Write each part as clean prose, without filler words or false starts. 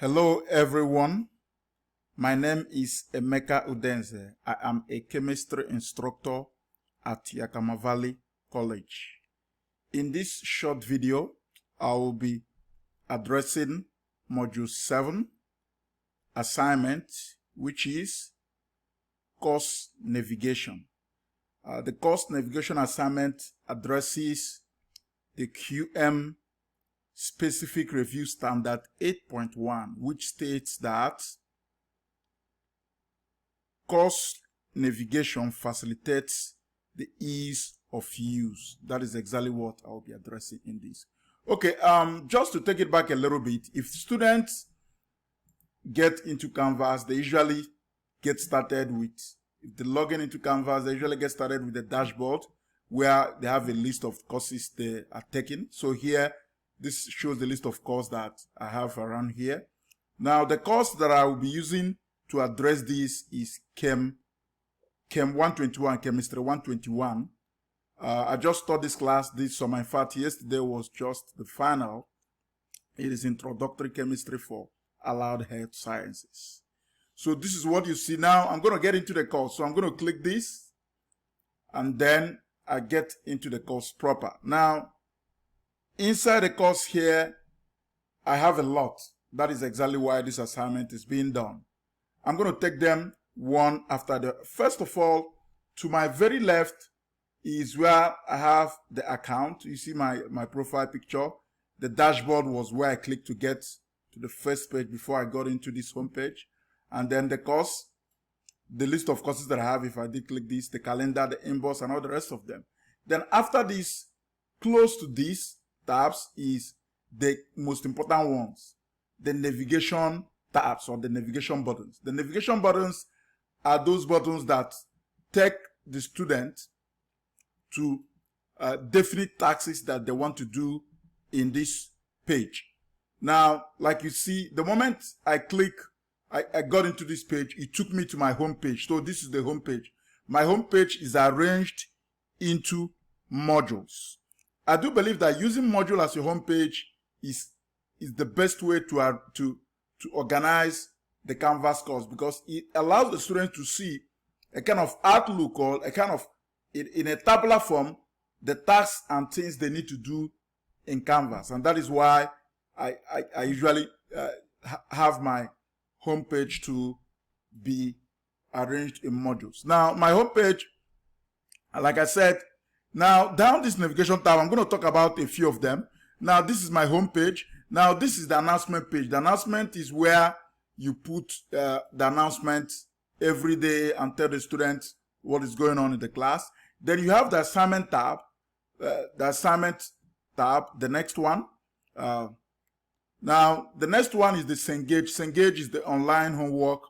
Hello everyone, my name is Emeka Udenze. I am a chemistry instructor at Yakama Valley College. In this short video, I will be addressing Module 7 assignment, which is course navigation. The course navigation assignment addresses the QM Specific Review Standard 8.1, which states that course navigation facilitates the ease of use. That is exactly what I'll be addressing in this. Okay, just to take it back a little bit, if students get into Canvas, they usually get started with, if they log in into Canvas, they usually get started with the dashboard where they have a list of courses they are taking. So here, this shows the list of courses that I have around here. Now, the course that I will be using to address this is Chem 121, Chemistry 121. I just taught this class this summer. In fact, yesterday was just the final. It is Introductory Chemistry for Allied Health Sciences. So this is what you see now. I'm going to get into the course. So I'm going to click this, and then I get into the course proper. Now, inside the course here, I have a lot. That is exactly why this assignment is being done. I'm going to take them one after the other. First of all, to my very left is where I have the account. You see my profile picture. The dashboard was where I clicked to get to the first page before I got into this home page. And then the course, the list of courses that I have, if I did click this, the calendar, the inbox, and all the rest of them. Then after this, close to this, tabs is the most important ones, the navigation tabs or the navigation buttons. The navigation buttons are those buttons that take the student to definite tasks that they want to do in this page. Now, like you see, the moment I click, I got into this page, it took me to my home page. So this is the home page. My home page is arranged into modules. I do believe that using module as your home page is the best way to organize the Canvas course, because it allows the student to see a kind of outlook or a kind of, in a tabular form, the tasks and things they need to do in Canvas. And that is why I usually have my home page to be arranged in modules. Now, my home page, like I said, now, down this navigation tab, I'm going to talk about a few of them. Now, this is my home page. Now, this is the announcement page. The announcement is where you put the announcement every day and tell the students what is going on in the class. Then you have the assignment tab. The next one. Now, the next one is the Cengage. Cengage is the online homework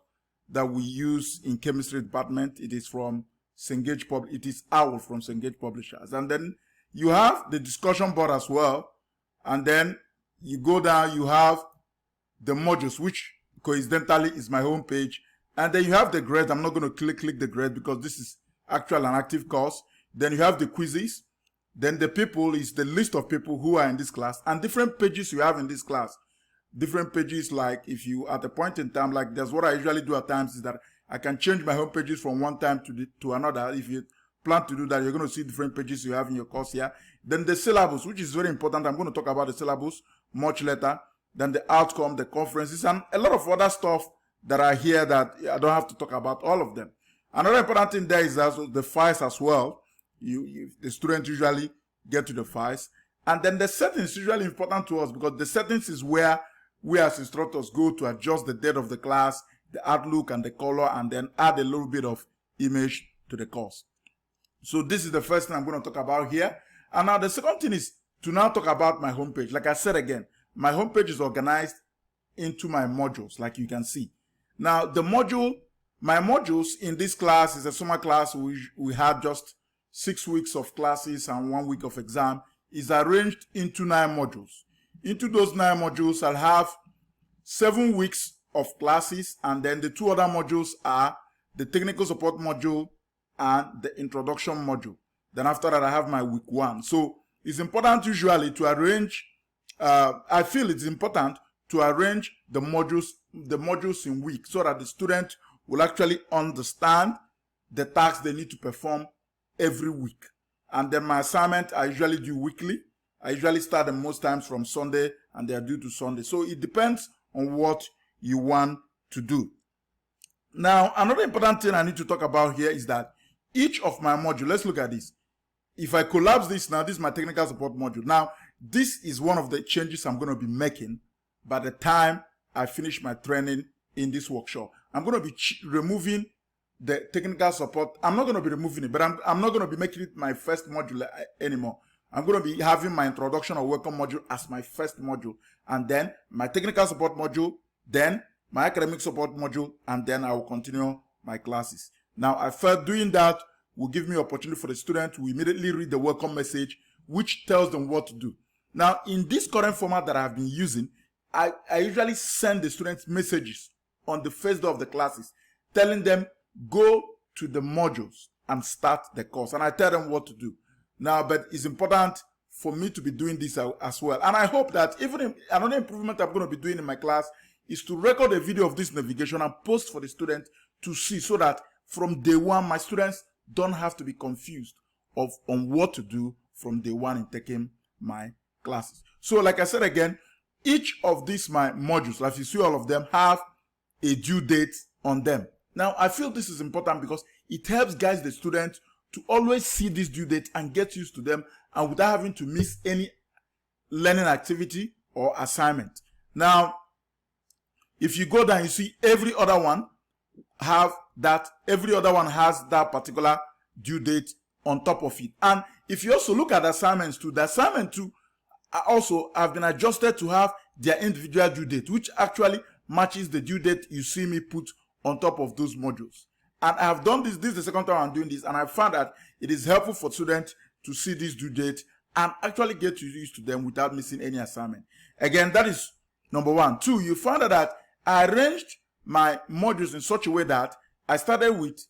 that we use in chemistry department. It is from Cengage it is OWL from Cengage Publishers. And then you have the discussion board as well. And then you go down, you have the modules, which coincidentally is my home page. And then you have the grade. I'm not going to click the grade because this is actually an active course. Then you have the quizzes. Then the people is the list of people who are in this class and different pages you have in this class. Different pages, like if you at a point in time, like that's what I usually do at times, is that I can change my home pages from one time to another. If you plan to do that, you're going to see different pages you have in your course here. Then the syllabus, which is very important. I'm going to talk about the syllabus much later. Then the outcome, the conferences, and a lot of other stuff that are here that I don't have to talk about all of them. Another important thing there is also the files as well. The students usually get to the files. And then the settings is usually important to us because the settings is where we as instructors go to adjust the date of the class, the outlook and the color, and then add a little bit of image to the course. So this is the first thing I'm going to talk about here. And now the second thing is to now talk about my homepage. Like I said again, my homepage is organized into my modules, like you can see. Now my modules in this class is a summer class. We had just 6 weeks of classes and 1 week of exam, is arranged into 9 modules. Into those 9 modules, I'll have 7 weeks of classes, and then the 2 other modules are the technical support module and the introduction module. Then after that, I have my week 1. So it's important usually to arrange, I feel it's important to arrange the modules in weeks so that the student will actually understand the tasks they need to perform every week. And then my assignment I usually do weekly. I usually start them most times from Sunday and they are due to Sunday. So it depends on what you want to do. Now, another important thing I need to talk about here is that each of my modules, let's look at this. If I collapse this now, this is my technical support module. Now, this is one of the changes I'm going to be making by the time I finish my training in this workshop. I'm going to be removing the technical support. I'm not going to be removing it, but I'm not going to be making it my first module anymore. I'm going to be having my introduction or welcome module as my first module, and then my technical support module, then my academic support module, and then I will continue my classes. Now, I felt doing that will give me opportunity for the student to immediately read the welcome message, which tells them what to do. Now, in this current format that I've been using, I usually send the students messages on the first day of the classes, telling them, go to the modules and start the course. And I tell them what to do. Now, but it's important for me to be doing this as well. And I hope that even another improvement I'm going to be doing in my class is to record a video of this navigation and post for the student to see, so that from day one, my students don't have to be confused on what to do from day one in taking my classes. So like I said again, each of these my modules, like you see all of them, have a due date on them. Now, I feel this is important because it helps guide the student to always see this due date and get used to them, and without having to miss any learning activity or assignment. Now, if you go down, you see every other one has that particular due date on top of it. And if you also look at assignments too, the assignment too also have been adjusted to have their individual due date, which actually matches the due date you see me put on top of those modules. And I have done this is the second time I'm doing this, and I found that it is helpful for students to see this due date and actually get used to them without missing any assignment. Again, that is number one. Two, you found that I arranged my modules in such a way that I started with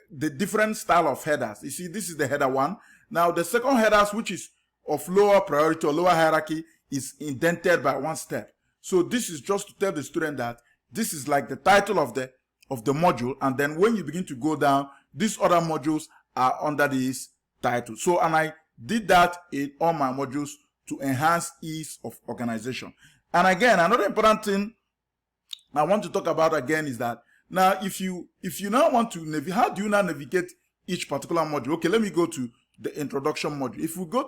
the different style of headers. You see, this is the header one. Now, the second headers, which is of lower priority or lower hierarchy, is indented by one step. So this is just to tell the student that this is like the title of the module, and then when you begin to go down, these other modules are under this title. So, and I did that in all my modules to enhance ease of organization. And again, another important thing I want to talk about again is that now if you now want to navigate, how do you now navigate each particular module? Okay, let me go to the introduction module.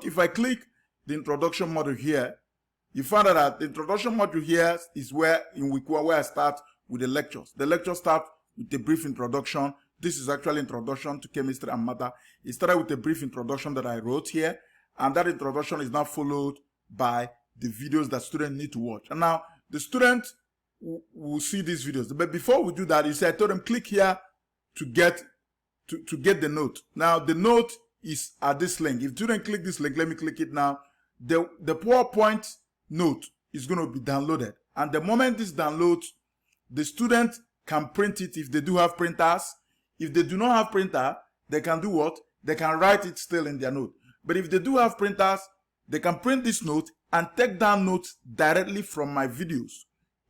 If I click the introduction module here, you find out that the introduction module here is where in week 1 where I start with the lectures. The lectures start with a brief introduction. This is actually introduction to chemistry and matter. It started with a brief introduction that I wrote here, and that introduction is now followed by the videos that students need to watch. And now the student will see these videos. But before we do that, you see, I told them click here to get the note. Now the note is at this link. If you don't click this link, let me click it now. The PowerPoint note is going to be downloaded, and the moment this downloads, the student can print it if they do have printers. If they do not have printer, they can do what? They can write it still in their note. But if they do have printers, they can print this note and take down notes directly from my videos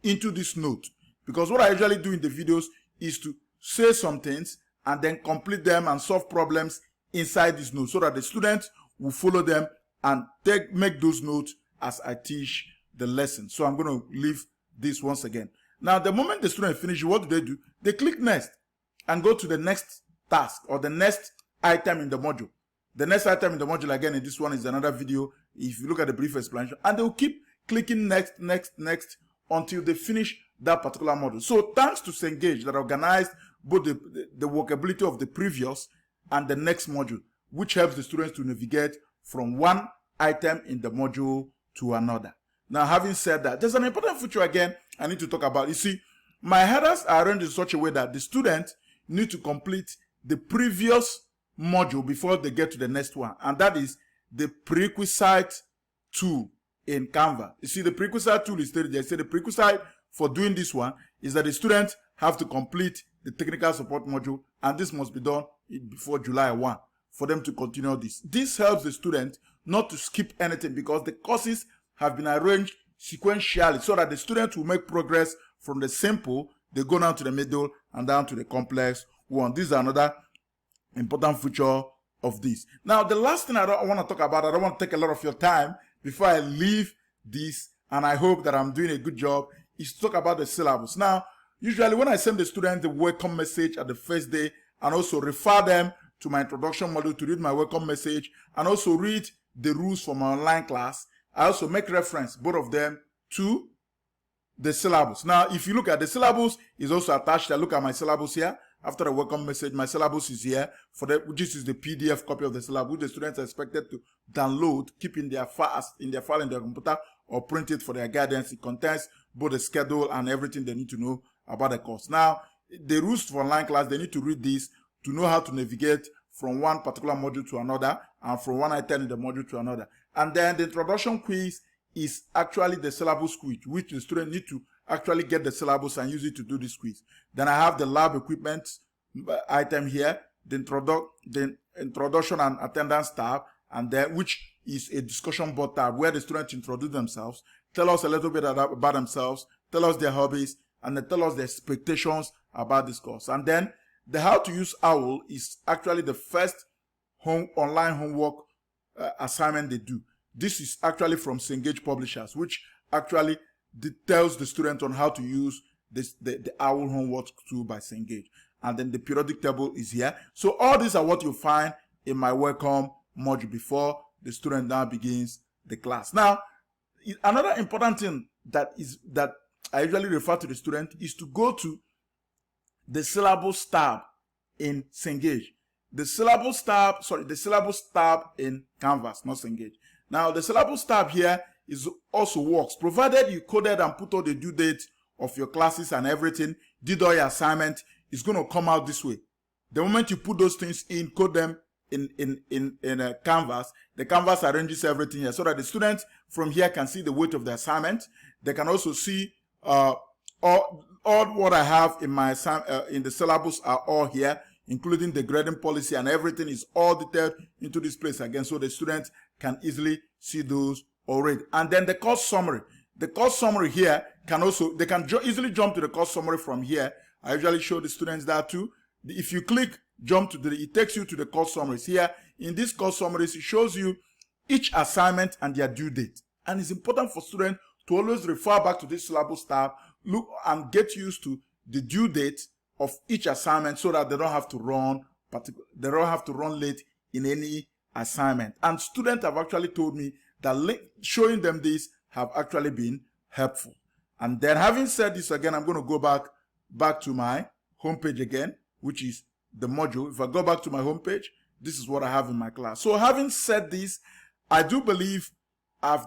into this note. Because what I usually do in the videos is to say some things and then complete them and solve problems inside this note, so that the students will follow them and make those notes as I teach the lesson. So I'm going to leave this once again. Now, the moment the student finishes, what do? They click next and go to the next task or the next item in the module. The next item in the module, again, in this one is another video. If you look at the brief explanation, and they will keep clicking next, next, next until they finish that particular module. So thanks to Cengage that organized both the workability of the previous and the next module, which helps the students to navigate from one item in the module to another. Now, having said that, there's an important feature again I need to talk about. You see, my headers are arranged in such a way that the students need to complete the previous module before they get to the next one, and that is the prerequisite tool in Canva. You see, the prerequisite tool is stated there. Say the prerequisite for doing this one is that the students have to complete the technical support module, and this must be done before July 1 for them to continue this. This helps the student not to skip anything, because the courses have been arranged sequentially so that the students will make progress from the simple, they go down to the middle and down to the complex one. This is another important feature of this. Now, the last thing I want to talk about, I don't want to take a lot of your time before I leave this, and I hope that I'm doing a good job, is to talk about the syllabus. Now, usually when I send the students the welcome message at the first day, and also refer them to my introduction module to read my welcome message, and also read the rules for my online class, I also make reference, both of them, to the syllabus. Now, if you look at the syllabus, is also attached. I look at my syllabus here. After the welcome message, my syllabus is here. This is the PDF copy of the syllabus, which the students are expected to download, keep in their file in their computer, or print it for their guidance. It contains both the schedule and everything they need to know about the course. Now, the rules for online class, they need to read this to know how to navigate from one particular module to another, and from one item in the module to another. And then the introduction quiz is actually the syllabus quiz, which the student need to actually get the syllabus and use it to do this quiz. Then I have the lab equipment item here, the introduction and attendance tab, and then which is a discussion board tab where the students introduce themselves, tell us a little bit about themselves, tell us their hobbies, and then tell us their expectations about this course. And then the how to use OWL is actually the first online homework assignment they do. This is actually from Cengage Publishers, which actually tells the student on how to use the OWL homework tool by Cengage. And then the periodic table is here. So all these are what you find in my welcome module before the student now begins the class. Now, another important thing that I usually refer to the student is to go to the syllabus tab in Cengage. The syllabus tab in Canvas, not Cengage. Now, the syllabus tab here also works, provided you coded and put all the due date of your classes and everything, did all your assignment, it's going to come out this way. The moment you put those things in, code them in a Canvas, the Canvas arranges everything here so that the students from here can see the weight of the assignment. They can also see all what I have in my in the syllabus are all here, including the grading policy, and everything is all detailed into this place again, so the students can easily see those already. And then the course summary. The course summary here they can easily jump to the course summary from here. I usually show the students that too. If you click jump to it takes you to the course summaries. Here in this course summaries, it shows you each assignment and their due date. And it's important for students to always refer back to this syllabus tab, look and get used to the due date of each assignment so that they don't have to run late in any assignment. And students have actually told me that showing them this have actually been helpful. And then, having said this again, I'm going to go back to my homepage again, which is the module. If I go back to my homepage, this is what I have in my class. So having said this, I do believe I've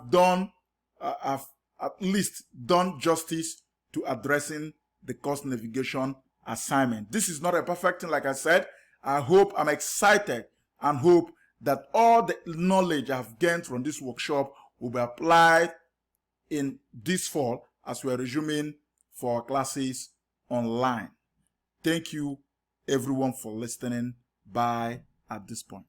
at least done justice to addressing the course navigation assignment. This is not a perfect thing, like I said. I'm excited and hope that all the knowledge I've gained from this workshop will be applied in this fall as we're resuming for our classes online. Thank you everyone for listening. Bye at this point.